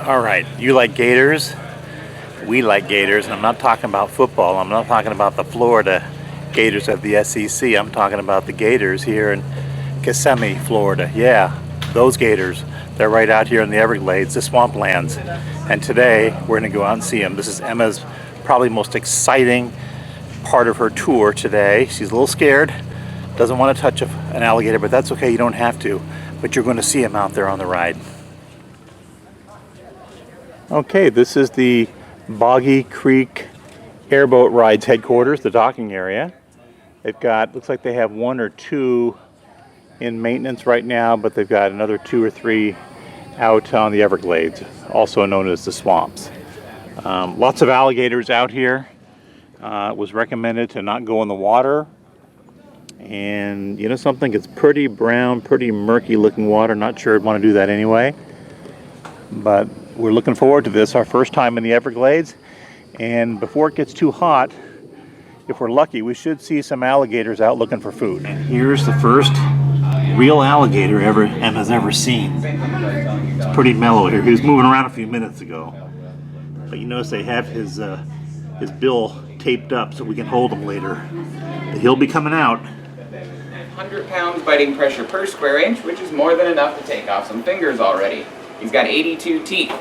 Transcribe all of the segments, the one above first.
All right, you like gators? We like gators, and I'm not talking about football. I'm not talking about the Florida Gators of the SEC. I'm talking about the gators here in Kissimmee, Florida. Yeah, those gators. They're right out here in the Everglades, the swamplands. And today, we're going to go out and see them. This is Emma's probably most exciting part of her tour today. She's a little scared, doesn't want to touch an alligator, but that's okay, you don't have to. But you're going to see them out there on the ride. Okay, this is the Boggy Creek Airboat Rides headquarters, the docking area. They've got, looks like they have 1 or 2 in maintenance right now, but they've got another 2 or 3 out on the Everglades, also known as the swamps. Lots of alligators out here. It was recommended to not go in the water. And you know something, it's pretty brown, pretty murky looking water. Not sure I'd want to do that anyway. But we're looking forward to this, our first time in the Everglades. And before it gets too hot, if we're lucky, we should see some alligators out looking for food. And here's the first real alligator Emma's ever seen. It's pretty mellow here. He was moving around a few minutes ago. But you notice they have his bill taped up so we can hold him later. But he'll be coming out. 100 pounds biting pressure per square inch, which is more than enough to take off some fingers already. He's got 82 teeth.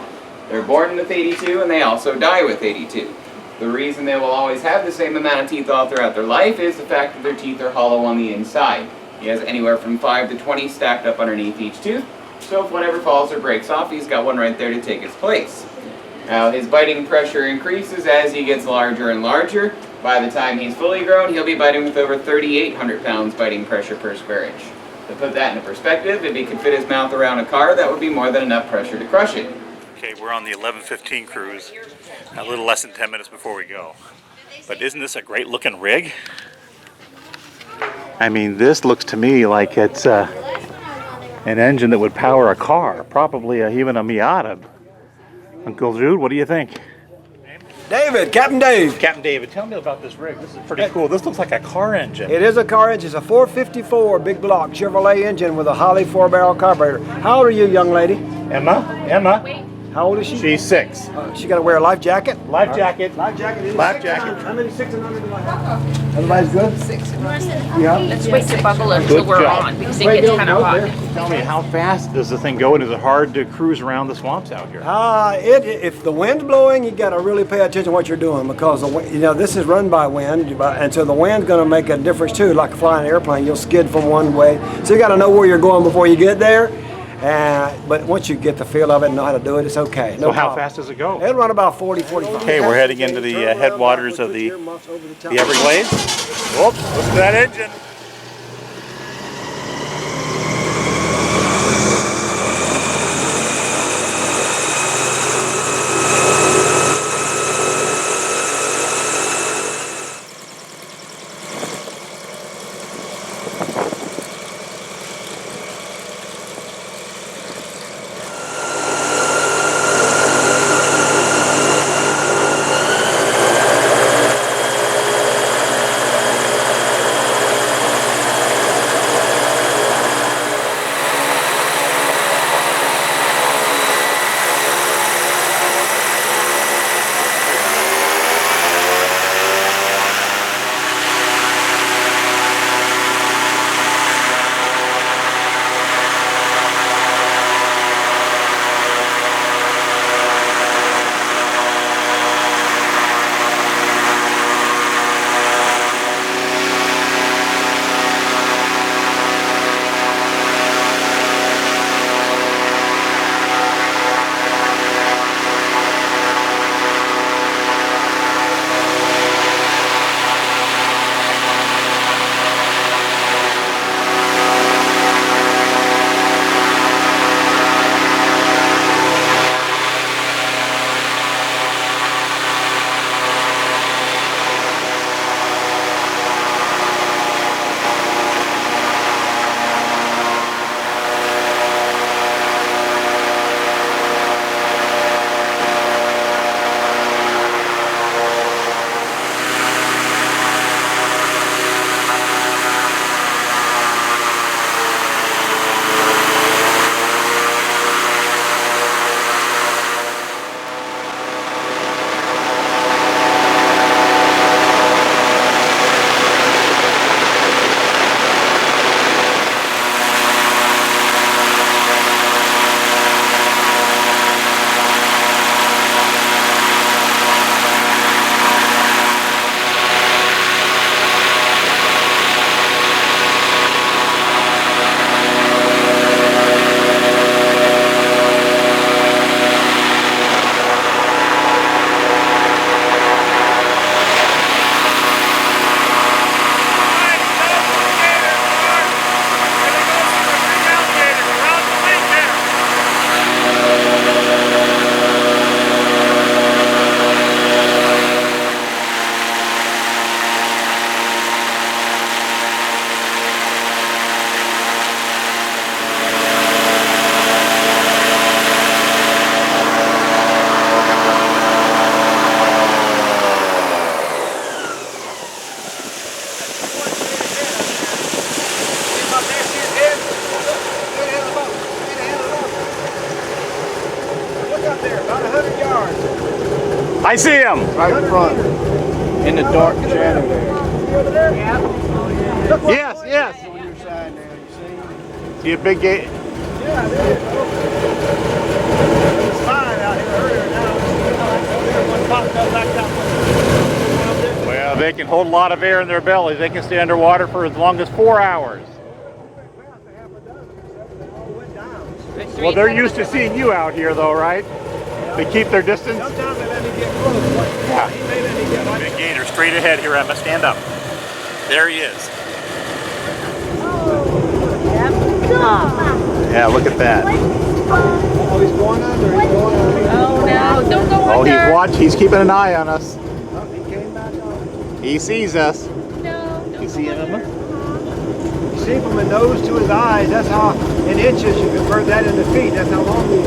They're born with 82 and they also die with 82. The reason they will always have the same amount of teeth all throughout their life is the fact that their teeth are hollow on the inside. He has anywhere from 5 to 20 stacked up underneath each tooth, so if whatever falls or breaks off, he's got one right there to take its place. Now his biting pressure increases as he gets larger and larger. By the time he's fully grown, he'll be biting with over 3,800 pounds biting pressure per square inch. To put that into perspective, if he could fit his mouth around a car, that would be more than enough pressure to crush it. Okay, we're on the 11:15 cruise, a little less than 10 minutes before we go. But isn't this a great looking rig? I mean, this looks to me like it's an engine that would power a car, probably even a Miata. Uncle Jude, what do you think? David, Captain Dave. Captain David, tell me about this rig. This is pretty cool. This looks like a car engine. It is a car engine. It's a 454 big block Chevrolet engine with a Holley 4-barrel carburetor. How old are you, young lady? Emma. How old is she? She's 6. She got to wear a life jacket? Life jacket. Life jacket. Life jacket. How many 6 and under the life? Everybody's good? 6. Yeah. Let's wait to buckle until we're on because it gets kind of hot. Tell me, how fast does the thing go, and is it hard to cruise around the swamps out here? If the wind's blowing, you got to really pay attention to what you're doing because this is run by wind, and so the wind's going to make a difference too. Like flying an airplane, you'll skid from one way, so you got to know where you're going before you get there. But once you get the feel of it and know how to do it, it's okay. So how fast does it go? It'll run about 40, 45. Okay, we're heading into the headwaters of the Everglades. Whoops, listen to that engine. there, about 100 yards. I see him. Right in front. In the dark shadow there. Yes, yes. On your side now, you see? See a big gate? Yeah, there it is. It was fine out here earlier. Now one popped up back that way. Well, they can hold a lot of air in their bellies. They can stay underwater for as long as 4 hours. Well, they're used to seeing you out here, though, right? They keep their distance. Sometimes they let me get close. Yeah. He may let me get like Big gator straight ahead here, Emma. Stand up. There he is. Yeah, look at that. Oh, he's going under. He's going under. Oh no, don't go Oh, under. he's keeping an eye on us. Oh, he came back on. He sees us. No, don't You see him, Emma? You see from the nose to his eyes, that's how, in inches, you convert that into feet. That's how long he is.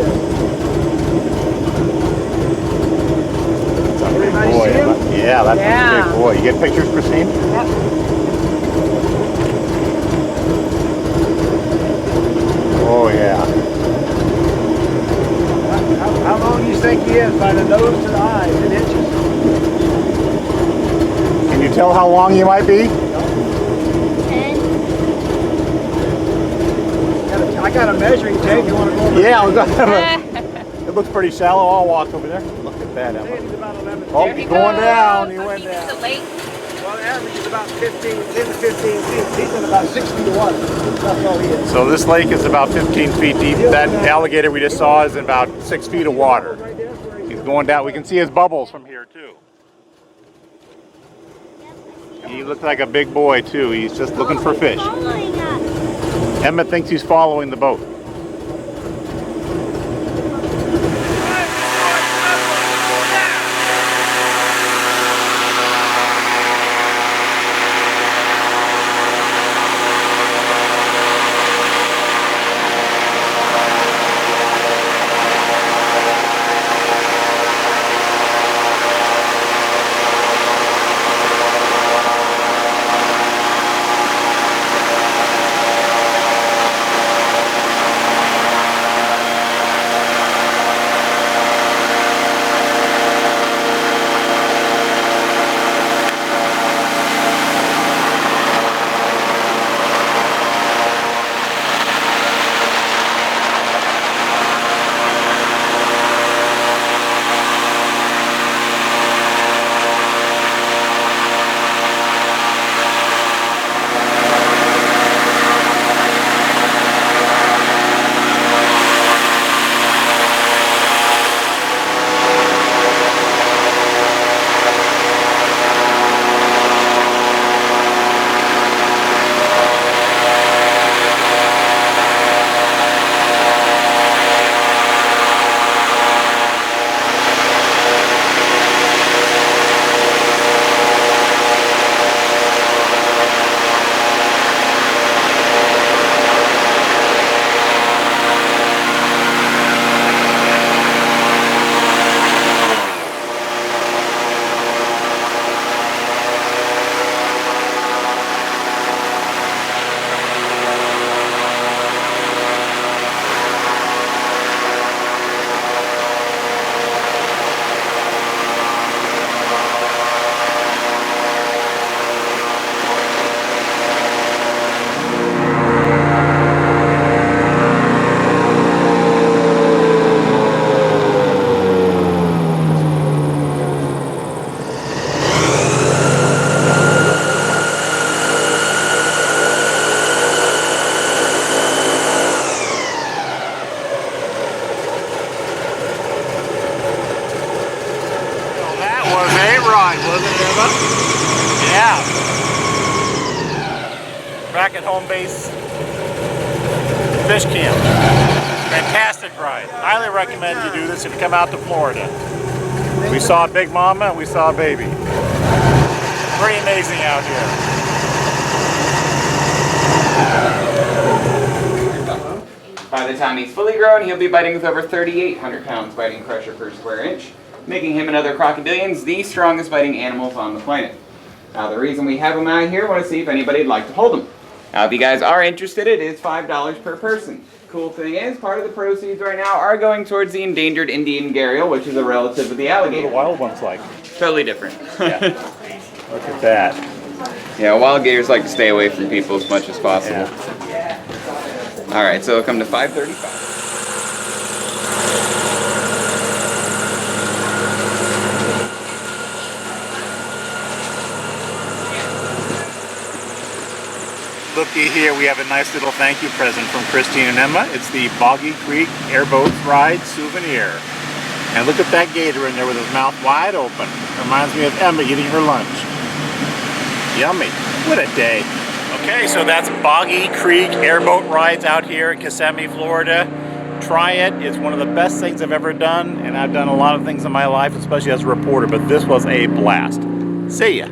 Everybody Boy, see him? Emma. Yeah, that's a Yeah. big boy. You get pictures, Christine? Oh, yeah. How long do you think he is by the nose to the eyes, in inches? Can you tell how long you might be? I got a measuring tape. You want to go over? Yeah, it looks pretty shallow. I'll walk over there. Look at that, Say Emma. he's about 11. Oh, There he he's going goes. down. He Oh, went he's down. the lake. Well, the average is about 10 to 15 feet. He's in about 6 feet of water. That's all he is. So this lake is about 15 feet deep. That alligator we just saw is in about 6 feet of water. Right there, that's where he He's going down. We can see his bubbles from here too. He looks like a big boy too. He's just looking for fish. Emma thinks he's following the boat. Yeah. Back at home base fish camp. Fantastic ride. Highly recommend you do this if you come out to Florida. We saw a big mama and we saw a baby. Pretty amazing out here. By the time he's fully grown, he'll be biting with over 3,800 pounds biting pressure per square inch, making him and other crocodilians the strongest biting animals on the planet. Now the reason we have him out here, I want to see if anybody'd like to hold him. Now, if you guys are interested, it is $5 per person. Cool thing is, part of the proceeds right now are going towards the endangered Indian gharial, which is a relative of the What alligator. are the wild ones like? Totally different. Yeah. Look at that. Yeah, wild gators like to stay away from people as much as possible. Yeah. All right, so it'll come to $5.35. Looky here, we have a nice little thank you present from Christine and Emma. It's the Boggy Creek Airboat Ride souvenir. And look at that gator in there with his mouth wide open. Reminds me of Emma eating her lunch. Yummy. What a day. Okay, so that's Boggy Creek Airboat Rides out here in Kissimmee, Florida. Try it. It's one of the best things I've ever done, and I've done a lot of things in my life, especially as a reporter, but this was a blast. See ya.